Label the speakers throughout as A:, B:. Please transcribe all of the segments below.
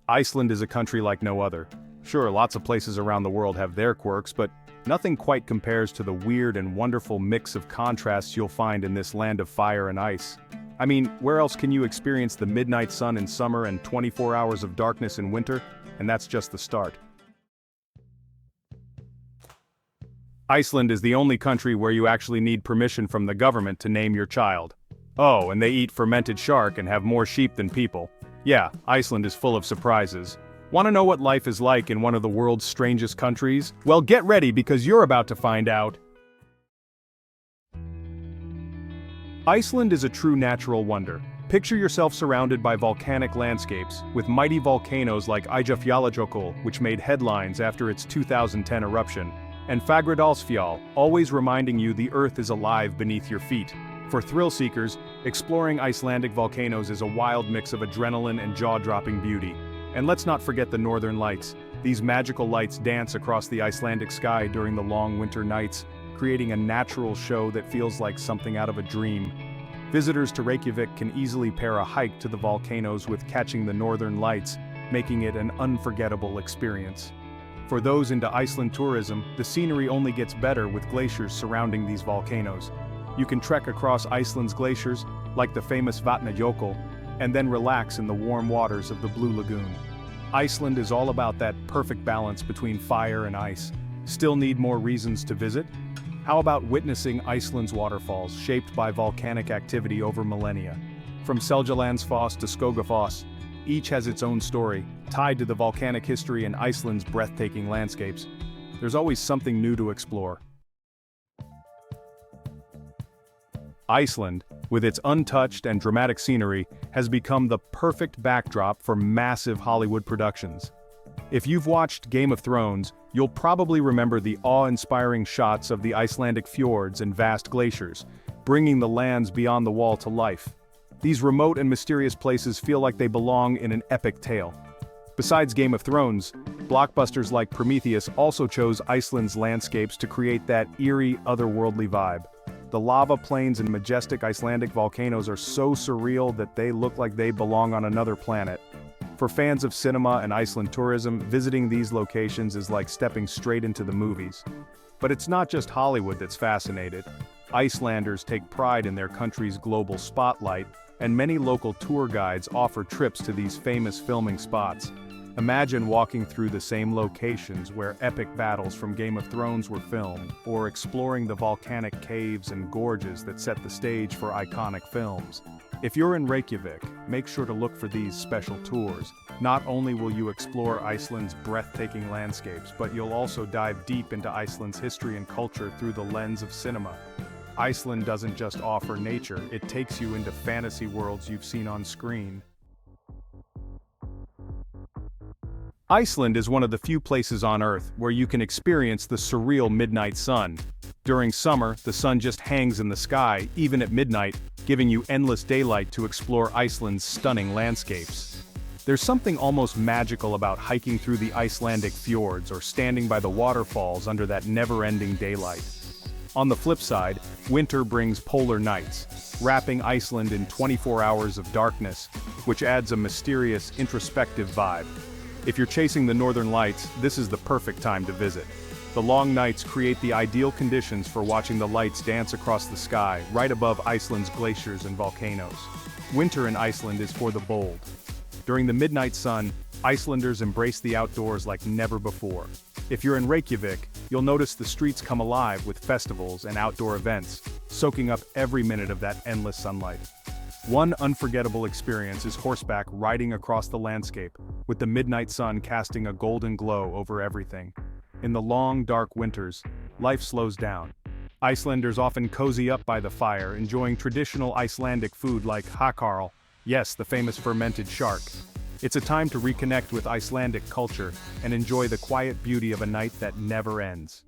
A: Iceland is a country like no other. Sure, lots of places around the world have their quirks, but nothing quite compares to the weird and wonderful mix of contrasts you'll find in this land of fire and ice. I mean, where else can you experience the midnight sun in summer and 24 hours of darkness in winter? And that's just the start. Iceland is the only country where you actually need permission from the government to name your child. Oh, and they eat fermented shark and have more sheep than people. Yeah, Iceland is full of surprises. Want to know what life is like in one of the world's strangest countries? Well, get ready because you're about to find out. Iceland is a true natural wonder. Picture yourself surrounded by volcanic landscapes, with mighty volcanoes like Eyjafjallajökull, which made headlines after its 2010 eruption, and Fagradalsfjall, always reminding you the earth is alive beneath your feet. For thrill seekers, exploring Icelandic volcanoes is a wild mix of adrenaline and jaw-dropping beauty. And let's not forget the northern lights. These magical lights dance across the Icelandic sky during the long winter nights, creating a natural show that feels like something out of a dream. Visitors to Reykjavik can easily pair a hike to the volcanoes with catching the northern lights, making it an unforgettable experience. For those into Iceland tourism, the scenery only gets better with glaciers surrounding these volcanoes. You can trek across Iceland's glaciers, like the famous Vatnajökull, and then relax in the warm waters of the Blue Lagoon. Iceland is all about that perfect balance between fire and ice. Still need more reasons to visit? How about witnessing Iceland's waterfalls shaped by volcanic activity over millennia? From Seljalandsfoss to Skogafoss, each has its own story, tied to the volcanic history and Iceland's breathtaking landscapes. There's always something new to explore. Iceland, with its untouched and dramatic scenery, has become the perfect backdrop for massive Hollywood productions. If you've watched Game of Thrones, you'll probably remember the awe-inspiring shots of the Icelandic fjords and vast glaciers, bringing the lands beyond the wall to life. These remote and mysterious places feel like they belong in an epic tale. Besides Game of Thrones, blockbusters like Prometheus also chose Iceland's landscapes to create that eerie, otherworldly vibe. The lava plains and majestic Icelandic volcanoes are so surreal that they look like they belong on another planet. For fans of cinema and Iceland tourism, visiting these locations is like stepping straight into the movies. But it's not just Hollywood that's fascinated. Icelanders take pride in their country's global spotlight, and many local tour guides offer trips to these famous filming spots. Imagine walking through the same locations where epic battles from Game of Thrones were filmed, or exploring the volcanic caves and gorges that set the stage for iconic films. If you're in Reykjavik, make sure to look for these special tours. Not only will you explore Iceland's breathtaking landscapes, but you'll also dive deep into Iceland's history and culture through the lens of cinema. Iceland doesn't just offer nature, it takes you into fantasy worlds you've seen on screen. Iceland is one of the few places on Earth where you can experience the surreal midnight sun. During summer, the sun just hangs in the sky, even at midnight, giving you endless daylight to explore Iceland's stunning landscapes. There's something almost magical about hiking through the Icelandic fjords or standing by the waterfalls under that never-ending daylight. On the flip side, winter brings polar nights, wrapping Iceland in 24 hours of darkness, which adds a mysterious, introspective vibe. If you're chasing the northern lights, this is the perfect time to visit. The long nights create the ideal conditions for watching the lights dance across the sky, right above Iceland's glaciers and volcanoes. Winter in Iceland is for the bold. During the midnight sun, Icelanders embrace the outdoors like never before. If you're in Reykjavik, you'll notice the streets come alive with festivals and outdoor events, soaking up every minute of that endless sunlight. One unforgettable experience is horseback riding across the landscape, with the midnight sun casting a golden glow over everything. In the long, dark winters, life slows down. Icelanders often cozy up by the fire, enjoying traditional Icelandic food like hakarl, yes, the famous fermented shark. It's a time to reconnect with Icelandic culture and enjoy the quiet beauty of a night that never ends.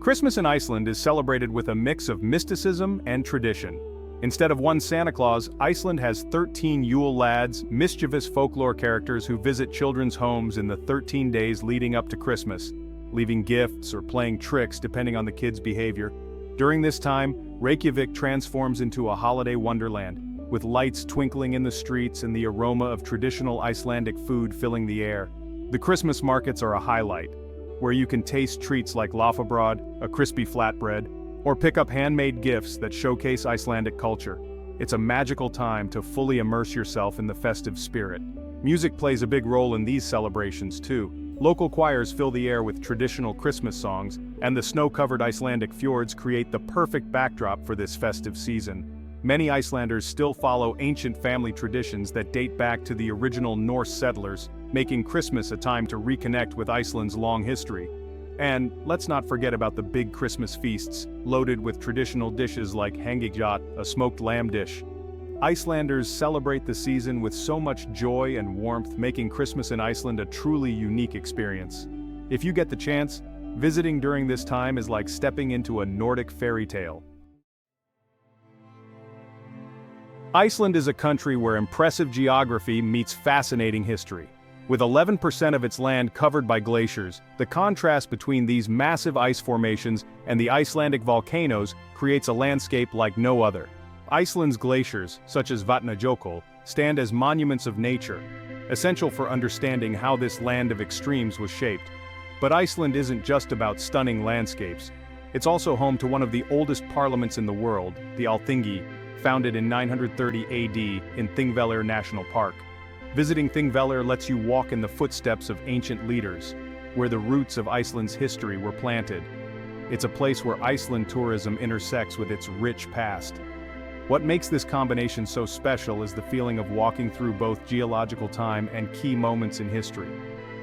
A: Christmas in Iceland is celebrated with a mix of mysticism and tradition. Instead of one Santa Claus, Iceland has 13 Yule lads, mischievous folklore characters who visit children's homes in the 13 days leading up to Christmas, leaving gifts or playing tricks depending on the kids' behavior. During this time, Reykjavik transforms into a holiday wonderland. with lights twinkling in the streets and the aroma of traditional Icelandic food filling the air. The Christmas markets are a highlight, where you can taste treats like laufabrauð, a crispy flatbread, or pick up handmade gifts that showcase Icelandic culture. It's a magical time to fully immerse yourself in the festive spirit. Music plays a big role in these celebrations too. Local choirs fill the air with traditional Christmas songs, and the snow-covered Icelandic fjords create the perfect backdrop for this festive season. Many Icelanders still follow ancient family traditions that date back to the original Norse settlers, making Christmas a time to reconnect with Iceland's long history. And let's not forget about the big Christmas feasts, loaded with traditional dishes like hangikjöt, a smoked lamb dish. Icelanders celebrate the season with so much joy and warmth, making Christmas in Iceland a truly unique experience. If you get the chance, visiting during this time is like stepping into a Nordic fairy tale. Iceland is a country where impressive geography meets fascinating history. With 11% of its land covered by glaciers, the contrast between these massive ice formations and the Icelandic volcanoes creates a landscape like no other. Iceland's glaciers, such as Eyjafjallajökull, stand as monuments of nature, essential for understanding how this land of extremes was shaped. But Iceland isn't just about stunning landscapes. It's also home to one of the oldest parliaments in the world, the Alþingi, founded in 930 AD in Thingvellir National Park. Visiting Thingvellir lets you walk in the footsteps of ancient leaders, where the roots of Iceland's history were planted. It's a place where Iceland tourism intersects with its rich past. What makes this combination so special is the feeling of walking through both geological time and key moments in history.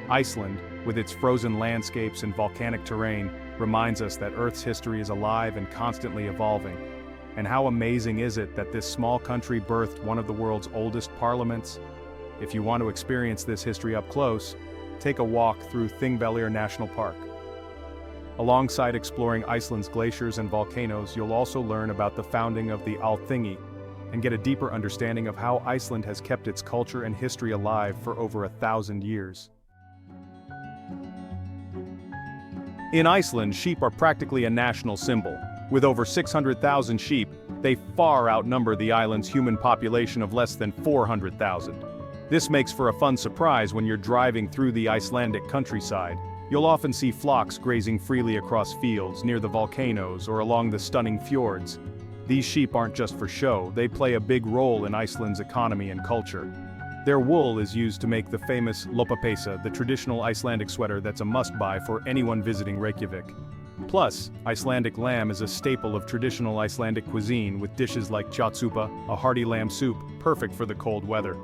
A: Iceland, with its frozen landscapes and volcanic terrain, reminds us that Earth's history is alive and constantly evolving. And how amazing is it that this small country birthed one of the world's oldest parliaments? If you want to experience this history up close, take a walk through Thingvellir National Park. Alongside exploring Iceland's glaciers and volcanoes, you'll also learn about the founding of the Alþingi and get a deeper understanding of how Iceland has kept its culture and history alive for over 1,000 years. In Iceland, sheep are practically a national symbol. With over 600,000 sheep, they far outnumber the island's human population of less than 400,000. This makes for a fun surprise when you're driving through the Icelandic countryside. You'll often see flocks grazing freely across fields near the volcanoes or along the stunning fjords. These sheep aren't just for show, they play a big role in Iceland's economy and culture. Their wool is used to make the famous lopapeysa, the traditional Icelandic sweater that's a must-buy for anyone visiting Reykjavik. Plus, Icelandic lamb is a staple of traditional Icelandic cuisine with dishes like kjötsúpa, a hearty lamb soup, perfect for the cold weather.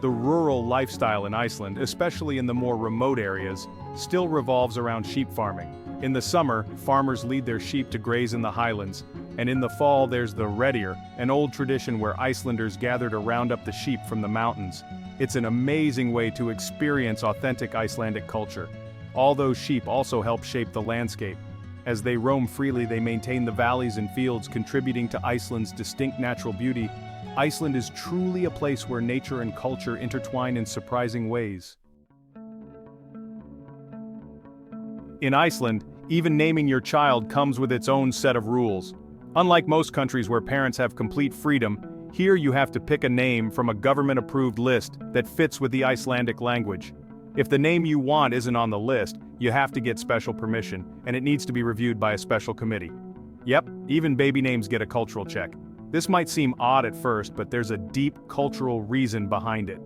A: The rural lifestyle in Iceland, especially in the more remote areas, still revolves around sheep farming. In the summer, farmers lead their sheep to graze in the highlands, and in the fall there's the redir, an old tradition where Icelanders gather to round up the sheep from the mountains. It's an amazing way to experience authentic Icelandic culture. All those sheep also help shape the landscape. As they roam freely, they maintain the valleys and fields, contributing to Iceland's distinct natural beauty. Iceland is truly a place where nature and culture intertwine in surprising ways. In Iceland, even naming your child comes with its own set of rules. Unlike most countries where parents have complete freedom, here you have to pick a name from a government-approved list that fits with the Icelandic language. If the name you want isn't on the list, you have to get special permission, and it needs to be reviewed by a special committee. Yep, even baby names get a cultural check. This might seem odd at first, but there's a deep cultural reason behind it.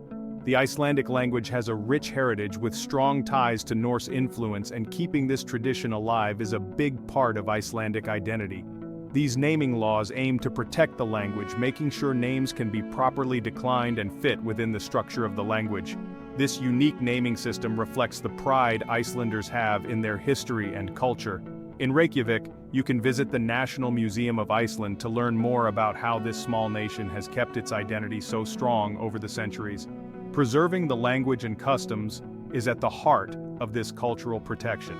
A: The Icelandic language has a rich heritage with strong ties to Norse influence, and keeping this tradition alive is a big part of Icelandic identity. These naming laws aim to protect the language, making sure names can be properly declined and fit within the structure of the language. This unique naming system reflects the pride Icelanders have in their history and culture. In Reykjavik, you can visit the National Museum of Iceland to learn more about how this small nation has kept its identity so strong over the centuries. Preserving the language and customs is at the heart of this cultural protection.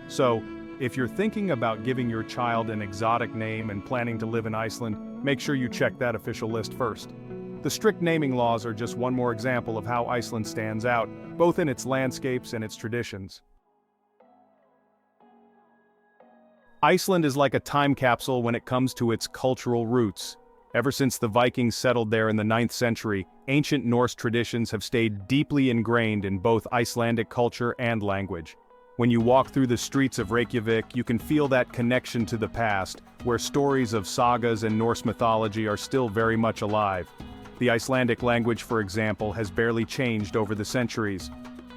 A: So, if you're thinking about giving your child an exotic name and planning to live in Iceland, make sure you check that official list first. The strict naming laws are just one more example of how Iceland stands out, both in its landscapes and its traditions. Iceland is like a time capsule when it comes to its cultural roots. Ever since the Vikings settled there in the 9th century, ancient Norse traditions have stayed deeply ingrained in both Icelandic culture and language. When you walk through the streets of Reykjavik, you can feel that connection to the past, where stories of sagas and Norse mythology are still very much alive. The Icelandic language, for example, has barely changed over the centuries.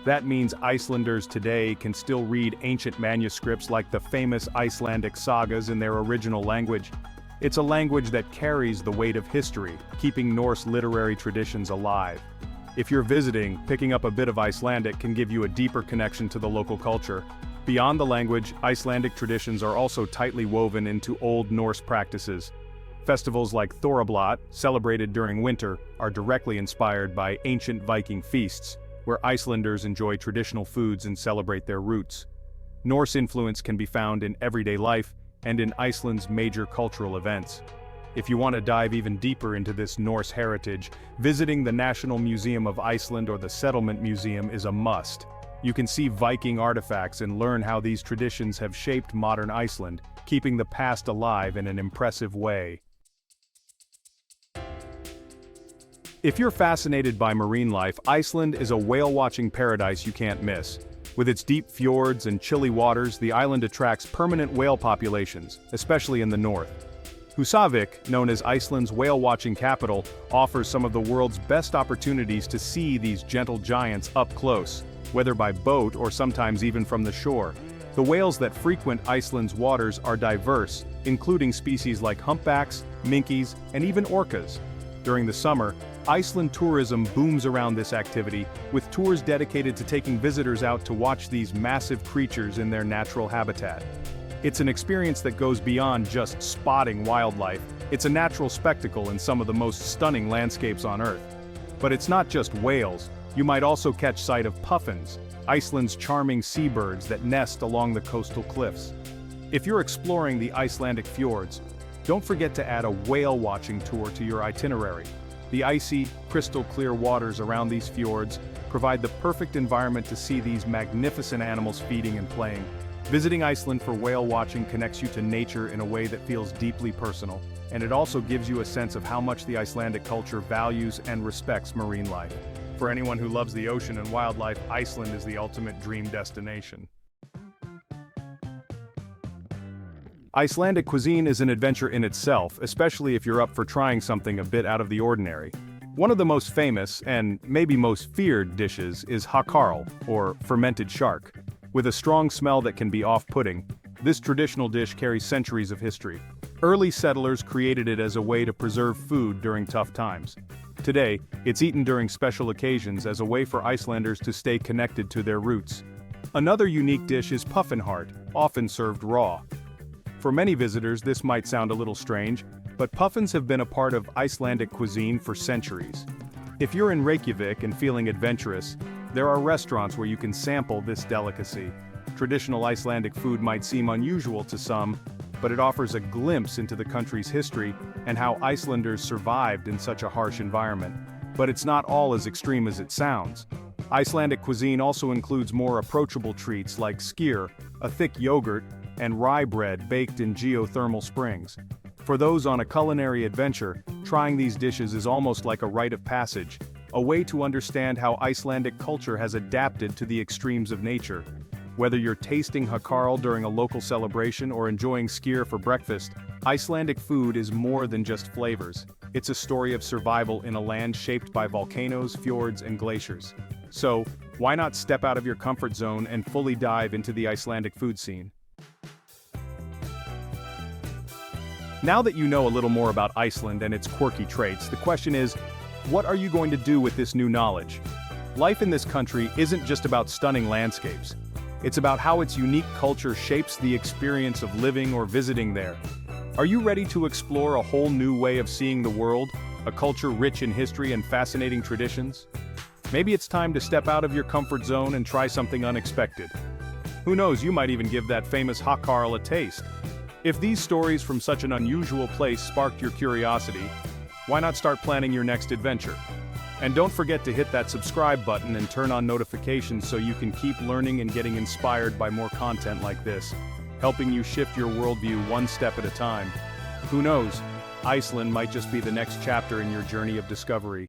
A: That means Icelanders today can still read ancient manuscripts like the famous Icelandic sagas in their original language. It's a language that carries the weight of history, keeping Norse literary traditions alive. If you're visiting, picking up a bit of Icelandic can give you a deeper connection to the local culture. Beyond the language, Icelandic traditions are also tightly woven into Old Norse practices. Festivals like Thorablat, celebrated during winter, are directly inspired by ancient Viking feasts, where Icelanders enjoy traditional foods and celebrate their roots. Norse influence can be found in everyday life and in Iceland's major cultural events. If you want to dive even deeper into this Norse heritage, visiting the National Museum of Iceland or the Settlement Museum is a must. You can see Viking artifacts and learn how these traditions have shaped modern Iceland, keeping the past alive in an impressive way. If you're fascinated by marine life, Iceland is a whale-watching paradise you can't miss. With its deep fjords and chilly waters, the island attracts permanent whale populations, especially in the north. Húsavík, known as Iceland's whale-watching capital, offers some of the world's best opportunities to see these gentle giants up close, whether by boat or sometimes even from the shore. The whales that frequent Iceland's waters are diverse, including species like humpbacks, minkies, and even orcas. During the summer, Iceland tourism booms around this activity, with tours dedicated to taking visitors out to watch these massive creatures in their natural habitat. It's an experience that goes beyond just spotting wildlife. It's a natural spectacle in some of the most stunning landscapes on Earth. But it's not just whales. You might also catch sight of puffins, Iceland's charming seabirds that nest along the coastal cliffs. If you're exploring the Icelandic fjords, don't forget to add a whale-watching tour to your itinerary. The icy, crystal-clear waters around these fjords provide the perfect environment to see these magnificent animals feeding and playing. Visiting Iceland for whale watching connects you to nature in a way that feels deeply personal, and it also gives you a sense of how much the Icelandic culture values and respects marine life. For anyone who loves the ocean and wildlife, Iceland is the ultimate dream destination. Icelandic cuisine is an adventure in itself, especially if you're up for trying something a bit out of the ordinary. One of the most famous, and maybe most feared dishes is hakarl, or fermented shark. With a strong smell that can be off-putting, this traditional dish carries centuries of history. Early settlers created it as a way to preserve food during tough times. Today, it's eaten during special occasions as a way for Icelanders to stay connected to their roots. Another unique dish is puffin, often served raw. For many visitors, this might sound a little strange, but puffins have been a part of Icelandic cuisine for centuries. If you're in Reykjavik and feeling adventurous, there are restaurants where you can sample this delicacy. Traditional Icelandic food might seem unusual to some, but it offers a glimpse into the country's history and how Icelanders survived in such a harsh environment. But it's not all as extreme as it sounds. Icelandic cuisine also includes more approachable treats like skyr, a thick yogurt, and rye bread baked in geothermal springs. For those on a culinary adventure, trying these dishes is almost like a rite of passage, a way to understand how Icelandic culture has adapted to the extremes of nature. Whether you're tasting hakarl during a local celebration or enjoying skyr for breakfast, Icelandic food is more than just flavors. It's a story of survival in a land shaped by volcanoes, fjords, and glaciers. So, why not step out of your comfort zone and fully dive into the Icelandic food scene? Now that you know a little more about Iceland and its quirky traits, the question is, what are you going to do with this new knowledge? Life in this country isn't just about stunning landscapes. It's about how its unique culture shapes the experience of living or visiting there. Are you ready to explore a whole new way of seeing the world, a culture rich in history and fascinating traditions? Maybe it's time to step out of your comfort zone and try something unexpected. Who knows, you might even give that famous hakarl a taste. If these stories from such an unusual place sparked your curiosity, why not start planning your next adventure? And don't forget to hit that subscribe button and turn on notifications so you can keep learning and getting inspired by more content like this, helping you shift your worldview one step at a time. Who knows? Iceland might just be the next chapter in your journey of discovery.